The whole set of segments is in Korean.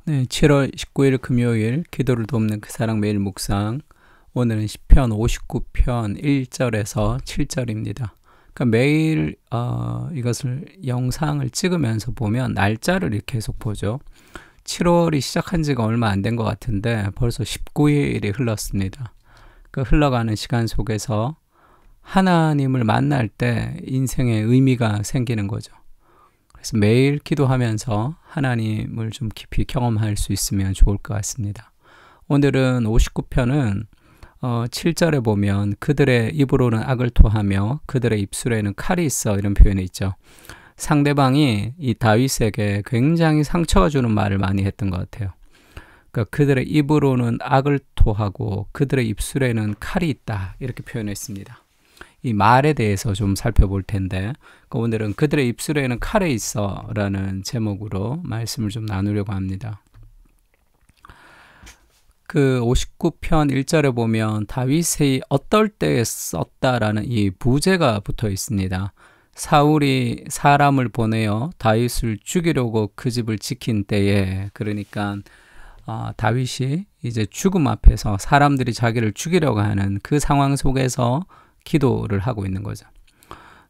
네, 7월 19일 금요일 기도를 돕는 그 사랑 매일 묵상. 오늘은 시편 59편 1절에서 7절입니다. 그러니까 매일 이것을 영상을 찍으면서 보면 날짜를 이렇게 계속 보죠. 7월이 시작한 지가 얼마 안 된 것 같은데 벌써 19일이 흘렀습니다. 그 흘러가는 시간 속에서 하나님을 만날 때 인생에 의미가 생기는 거죠. 그래서 매일 기도하면서 하나님을 좀 깊이 경험할 수 있으면 좋을 것 같습니다. 오늘은 59편은 7절에 보면 그들의 입으로는 악을 토하며 그들의 입술에는 칼이 있어, 이런 표현이 있죠. 상대방이 이 다윗에게 굉장히 상처가 주는 말을 많이 했던 것 같아요. 그러니까 그들의 입으로는 악을 토하고 그들의 입술에는 칼이 있다, 이렇게 표현했습니다. 이 말에 대해서 좀 살펴볼 텐데, 오늘은 그들의 입술에는 칼이 있어 라는 제목으로 말씀을 좀 나누려고 합니다. 그 59편 1절에 보면 다윗이 어떨 때에 썼다라는 이 부제가 붙어 있습니다. 사울이 사람을 보내어 다윗을 죽이려고 그 집을 지킨 때에, 그러니까 다윗이 이제 죽음 앞에서 사람들이 자기를 죽이려고 하는 그 상황 속에서 기도를 하고 있는 거죠.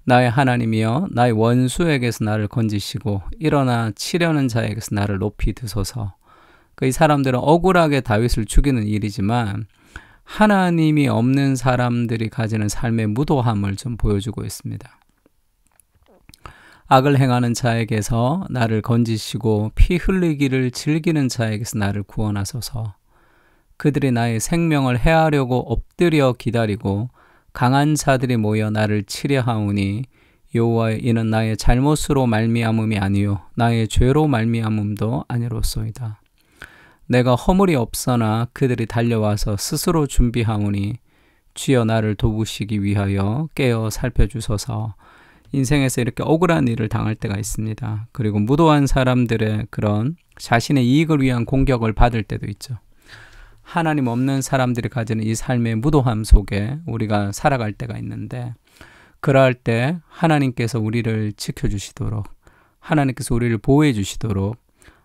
나의 하나님이여, 나의 원수에게서 나를 건지시고 일어나 치려는 자에게서 나를 높이 드소서. 이 사람들은 억울하게 다윗을 죽이는 일이지만 하나님이 없는 사람들이 가지는 삶의 무도함을 좀 보여주고 있습니다. 악을 행하는 자에게서 나를 건지시고 피 흘리기를 즐기는 자에게서 나를 구원하소서. 그들이 나의 생명을 해하려고 엎드려 기다리고 강한 자들이 모여 나를 치려 하오니 여호와여, 이는 나의 잘못으로 말미암음이 아니요 나의 죄로 말미암음도 아니로소이다. 내가 허물이 없으나 그들이 달려와서 스스로 준비하오니 주여 나를 도우시기 위하여 깨어 살펴주소서. 인생에서 이렇게 억울한 일을 당할 때가 있습니다. 그리고 무도한 사람들의 그런 자신의 이익을 위한 공격을 받을 때도 있죠. 하나님 없는 사람들이 가지는 이 삶의 무도함 속에 우리가 살아갈 때가 있는데, 그러할 때 하나님께서 우리를 지켜주시도록, 하나님께서 우리를 보호해 주시도록,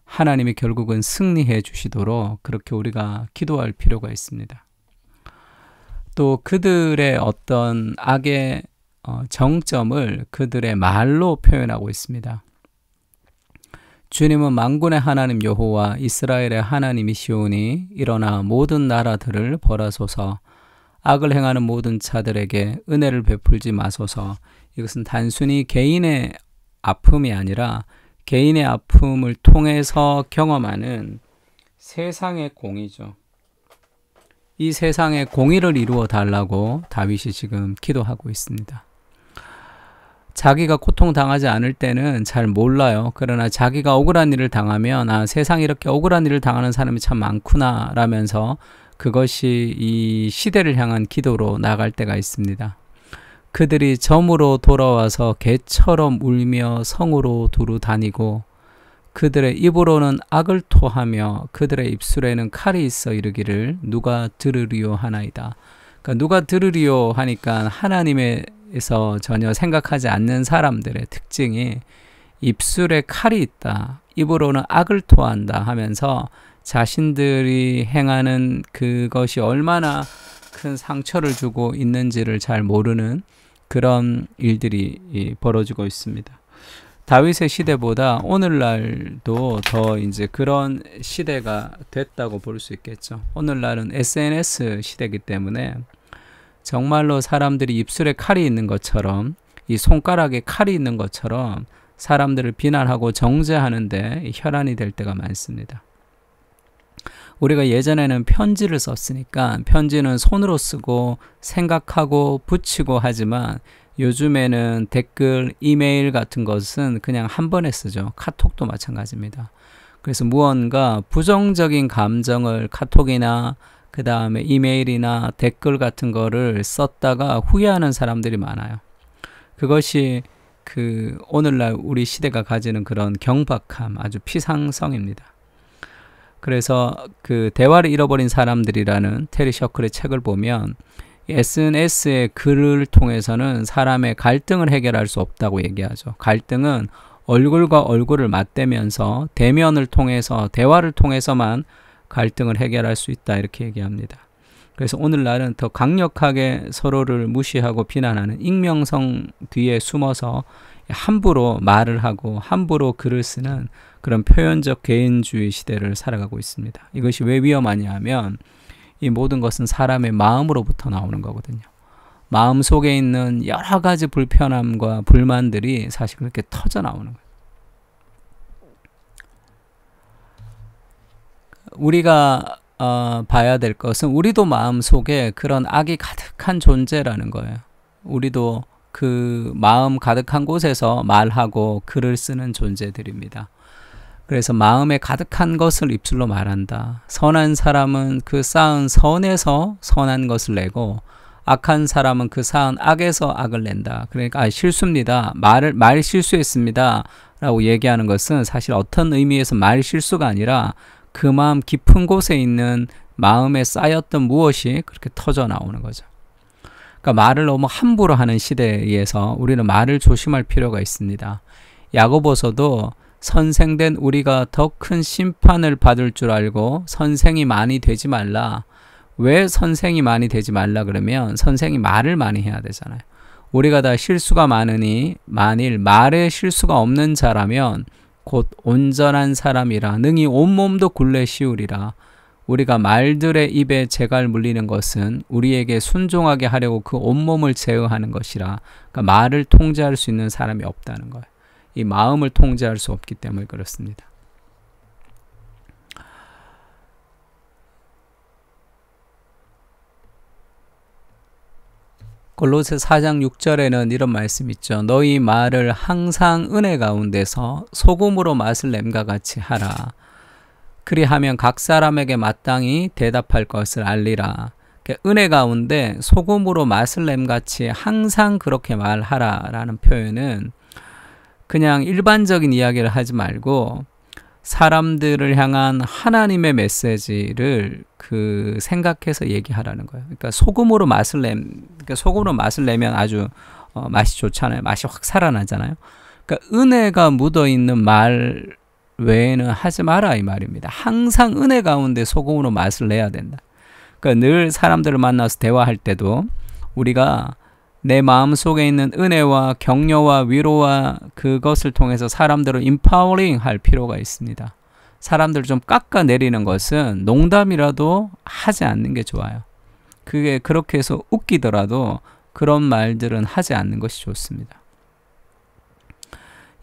하나님이 결국은 승리해 주시도록 그렇게 우리가 기도할 필요가 있습니다. 또 그들의 어떤 악의 정점을 그들의 말로 표현하고 있습니다. 주님은 만군의 하나님 여호와 이스라엘의 하나님이시오니 일어나 모든 나라들을 벌하소서. 악을 행하는 모든 자들에게 은혜를 베풀지 마소서. 이것은 단순히 개인의 아픔이 아니라 개인의 아픔을 통해서 경험하는 세상의 공의죠. 이 세상의 공의를 이루어 달라고 다윗이 지금 기도하고 있습니다. 자기가 고통당하지 않을 때는 잘 몰라요. 그러나 자기가 억울한 일을 당하면 세상에 이렇게 억울한 일을 당하는 사람이 참 많구나 라면서 그것이 이 시대를 향한 기도로 나갈 때가 있습니다. 그들이 점으로 돌아와서 개처럼 울며 성으로 두루 다니고 그들의 입으로는 악을 토하며 그들의 입술에는 칼이 있어 이르기를 누가 들으리요 하나이다. 그러니까 누가 들으리요 하니까 하나님에서 전혀 생각하지 않는 사람들의 특징이 입술에 칼이 있다, 입으로는 악을 토한다 하면서 자신들이 행하는 그것이 얼마나 큰 상처를 주고 있는지를 잘 모르는 그런 일들이 벌어지고 있습니다. 다윗의 시대보다 오늘날도 더 이제 그런 시대가 됐다고 볼 수 있겠죠. 오늘날은 SNS 시대이기 때문에 정말로 사람들이 입술에 칼이 있는 것처럼, 이 손가락에 칼이 있는 것처럼 사람들을 비난하고 정죄하는데 혈안이 될 때가 많습니다. 우리가 예전에는 편지를 썼으니까 편지는 손으로 쓰고 생각하고 붙이고 하지만 요즘에는 댓글, 이메일 같은 것은 그냥 한 번에 쓰죠. 카톡도 마찬가지입니다. 그래서 무언가 부정적인 감정을 카톡이나 그 다음에 이메일이나 댓글 같은 거를 썼다가 후회하는 사람들이 많아요. 그것이 오늘날 우리 시대가 가지는 그런 경박함, 아주 피상성입니다. 그래서 그 대화를 잃어버린 사람들이라는 테리 셔클의 책을 보면 SNS의 글을 통해서는 사람의 갈등을 해결할 수 없다고 얘기하죠. 갈등은 얼굴과 얼굴을 맞대면서 대면을 통해서 대화를 통해서만 갈등을 해결할 수 있다 이렇게 얘기합니다. 그래서 오늘날은 더 강력하게 서로를 무시하고 비난하는 익명성 뒤에 숨어서 함부로 말을 하고 함부로 글을 쓰는 그런 표현적 개인주의 시대를 살아가고 있습니다. 이것이 왜 위험하냐 하면 이 모든 것은 사람의 마음으로부터 나오는 거거든요. 마음 속에 있는 여러 가지 불편함과 불만들이 사실 그렇게 터져 나오는 거예요. 우리가 봐야 될 것은 우리도 마음 속에 그런 악이 가득한 존재라는 거예요. 우리도 그 마음 가득한 곳에서 말하고 글을 쓰는 존재들입니다. 그래서 마음에 가득한 것을 입술로 말한다. 선한 사람은 그 쌓은 선에서 선한 것을 내고 악한 사람은 그 쌓은 악에서 악을 낸다. 그러니까 실수입니다. 말 실수했습니다. 라고 얘기하는 것은 사실 어떤 의미에서 말 실수가 아니라 그 마음 깊은 곳에 있는 마음에 쌓였던 무엇이 그렇게 터져 나오는 거죠. 그러니까 말을 너무 함부로 하는 시대에서 우리는 말을 조심할 필요가 있습니다. 야고보서도 선생된 우리가 더 큰 심판을 받을 줄 알고 선생이 많이 되지 말라. 왜 선생이 많이 되지 말라 그러면 선생이 말을 많이 해야 되잖아요. 우리가 다 실수가 많으니 만일 말에 실수가 없는 자라면 곧 온전한 사람이라 능히 온몸도 굴레 씌우리라. 우리가 말들의 입에 재갈 물리는 것은 우리에게 순종하게 하려고 그 온몸을 제어하는 것이라. 그러니까 말을 통제할 수 있는 사람이 없다는 거예요. 이 마음을 통제할 수 없기 때문에 그렇습니다. 골로새 4장 6절에는 이런 말씀 있죠. 너희 말을 항상 은혜 가운데서 소금으로 맛을 냄과 같이 하라. 그리하면 각 사람에게 마땅히 대답할 것을 알리라. 은혜 가운데 소금으로 맛을 냄같이 항상 그렇게 말하라 라는 표현은 그냥 일반적인 이야기를 하지 말고 사람들을 향한 하나님의 메시지를 생각해서 얘기하라는 거예요. 그러니까 소금으로 맛을 내면 아주 맛이 좋잖아요. 맛이 확 살아나잖아요. 그러니까 은혜가 묻어 있는 말 외에는 하지 마라 이 말입니다. 항상 은혜 가운데 소금으로 맛을 내야 된다. 그러니까 늘 사람들을 만나서 대화할 때도 우리가 내 마음 속에 있는 은혜와 격려와 위로와 그것을 통해서 사람들을 인파워링 할 필요가 있습니다. 사람들을 좀 깎아내리는 것은 농담이라도 하지 않는 게 좋아요. 그게 그렇게 해서 웃기더라도 그런 말들은 하지 않는 것이 좋습니다.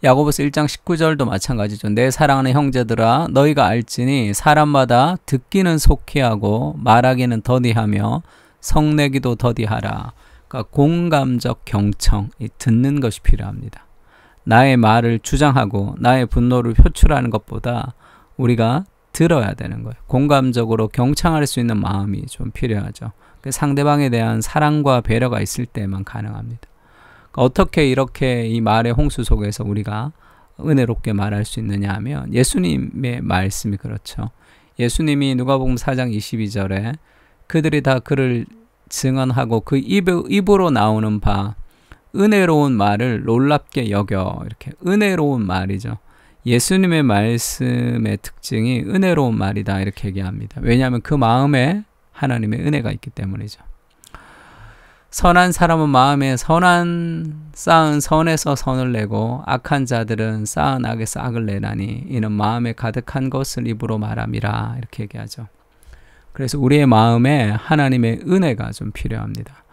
야고보서 1장 19절도 마찬가지죠. 내 사랑하는 형제들아 너희가 알지니 사람마다 듣기는 속히 하고 말하기는 더디하며 성내기도 더디하라. 그러니까 공감적 경청, 듣는 것이 필요합니다. 나의 말을 주장하고 나의 분노를 표출하는 것보다 우리가 들어야 되는 거예요. 공감적으로 경청할 수 있는 마음이 좀 필요하죠. 상대방에 대한 사랑과 배려가 있을 때만 가능합니다. 어떻게 이렇게 이 말의 홍수 속에서 우리가 은혜롭게 말할 수 있느냐 하면 예수님의 말씀이 그렇죠. 예수님이 누가복음 4장 22절에 그들이 다 그를 증언하고 그 입으로 나오는 바 은혜로운 말을 놀랍게 여겨. 이렇게 은혜로운 말이죠. 예수님의 말씀의 특징이 은혜로운 말이다 이렇게 얘기합니다. 왜냐하면 그 마음에 하나님의 은혜가 있기 때문이죠. 선한 사람은 마음에 쌓은 선에서 선을 내고 악한 자들은 쌓은 악에서 악을 내나니 이는 마음에 가득한 것을 입으로 말함이라 이렇게 얘기하죠. 그래서 우리의 마음에 하나님의 은혜가 좀 필요합니다.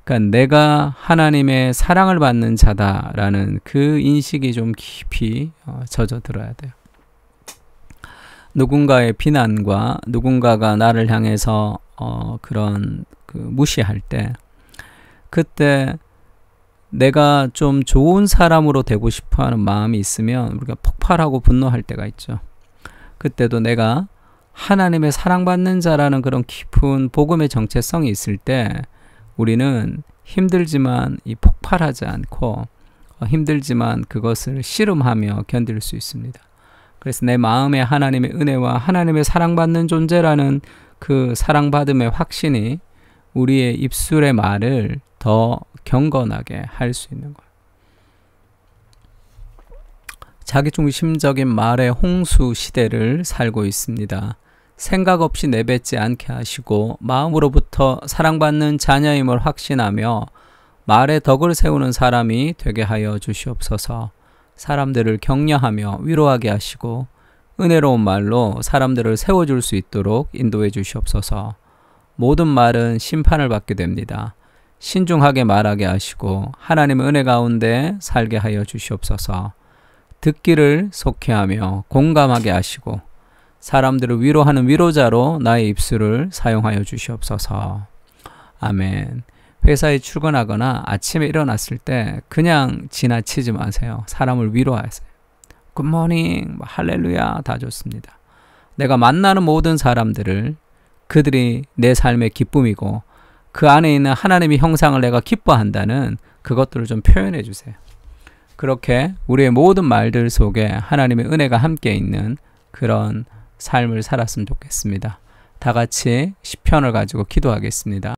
그러니까 내가 하나님의 사랑을 받는 자다라는 그 인식이 좀 깊이 젖어들어야 돼요. 누군가의 비난과 누군가가 나를 향해서 무시할 때 그때 내가 좀 좋은 사람으로 되고 싶어하는 마음이 있으면 우리가 폭발하고 분노할 때가 있죠. 그때도 내가 하나님의 사랑받는 자라는 그런 깊은 복음의 정체성이 있을 때 우리는 힘들지만 폭발하지 않고 힘들지만 그것을 씨름하며 견딜 수 있습니다. 그래서 내 마음에 하나님의 은혜와 하나님의 사랑받는 존재라는 그 사랑받음의 확신이 우리의 입술의 말을 더 경건하게 할 수 있는 거예요. 자기중심적인 말의 홍수 시대를 살고 있습니다. 생각 없이 내뱉지 않게 하시고 마음으로부터 사랑받는 자녀임을 확신하며 말에 덕을 세우는 사람이 되게 하여 주시옵소서. 사람들을 격려하며 위로하게 하시고 은혜로운 말로 사람들을 세워줄 수 있도록 인도해 주시옵소서. 모든 말은 심판을 받게 됩니다. 신중하게 말하게 하시고 하나님의 은혜 가운데 살게 하여 주시옵소서. 듣기를 속히하며 공감하게 하시고 사람들을 위로하는 위로자로 나의 입술을 사용하여 주시옵소서. 아멘. 회사에 출근하거나 아침에 일어났을 때 그냥 지나치지 마세요. 사람을 위로하세요. 굿모닝, 할렐루야 다 좋습니다. 내가 만나는 모든 사람들을 그들이 내 삶의 기쁨이고 그 안에 있는 하나님의 형상을 내가 기뻐한다는 그것들을 좀 표현해 주세요. 그렇게 우리의 모든 말들 속에 하나님의 은혜가 함께 있는 그런 삶을 살았으면 좋겠습니다. 다 같이 시편을 가지고 기도하겠습니다.